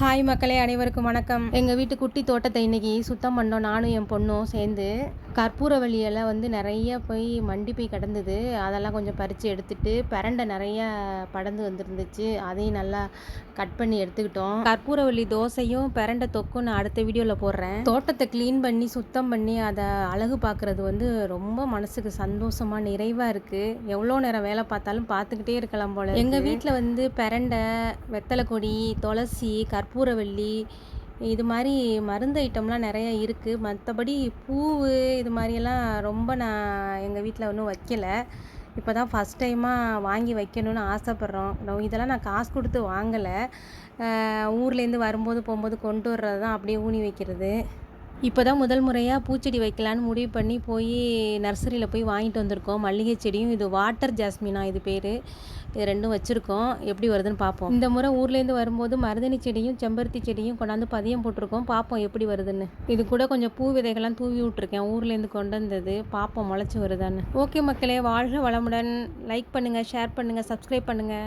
Hi மக்களே, அனைவருக்கும் வணக்கம். எங்கள் வீட்டு குட்டி தோட்டத்தை இன்றைக்கி சுத்தம் பண்ணோம். நானும் என் பொண்ணும் சேர்ந்து. கற்பூரவள்ளி இலை நிறைய போய் மண்டி போய் கிடந்தது. அதெல்லாம் கொஞ்சம் பறித்து எடுத்துட்டு, பிரண்டை நிறைய படர்ந்து வந்துருந்துச்சு. அதையும் நல்லா கட் பண்ணி எடுத்துக்கிட்டோம். கற்பூரவள்ளி தோசையும் பிரண்டை தொக்கும் நான் அடுத்த வீடியோவில் போடுறேன். தோட்டத்தை க்ளீன் பண்ணி சுத்தம் பண்ணி அதை அழகு பார்க்குறது ரொம்ப மனசுக்கு சந்தோஷமாக நிறைவாக இருக்குது. எவ்வளோ நேரம் வேலை பார்த்தாலும் பார்த்துக்கிட்டே இருக்கலாம் போல். எங்கள் வீட்டில் பிரண்டை, வெத்தலை கொடி, துளசி, கற்பூரவள்ளி இது மாதிரி மருந்து ஐட்டம்லாம் நிறைய இருக்குது. மற்றபடி பூவு இது மாதிரியெல்லாம் நான் எங்கள் வீட்டில் ஒன்றும் வைக்கலை. இப்போ தான் ஃபஸ்ட் டைமாக வாங்கி வைக்கணும்னு ஆசைப்பட்றோம். இதெல்லாம் நான் காசு கொடுத்து வாங்கலை. ஊர்லேருந்து வரும்போது போகும்போது கொண்டு வர்றது தான், அப்படியே ஊனி வைக்கிறது. இப்போ தான் முதல் முறையாக பூச்செடி வைக்கலான்னு முடிவு பண்ணி நர்சரியில் போய் வாங்கிட்டு வந்திருக்கோம். மல்லிகை செடியும், இது வாட்டர் ஜாஸ்மினா இது பேர். இது ரெண்டும் வச்சுருக்கோம். எப்படி வருதுன்னு பார்ப்போம். இந்த முறை ஊர்லேருந்து வரும்போது மருதணி செடியும் செம்பருத்தி செடியும் கொண்டாந்து பதியம் போட்டிருக்கோம். பார்ப்போம் எப்படி வருதுன்னு. இது கூட கொஞ்சம் பூ விதைகள்லாம் தூவி விட்ருக்கேன். ஊர்லேருந்து கொண்டு வந்தது. பார்ப்போம் முளைச்சி வருதான்னு. ஓகே மக்களே, வாழ்க வளமுடன். லைக் பண்ணுங்கள், ஷேர் பண்ணுங்கள், சப்ஸ்கிரைப் பண்ணுங்கள்.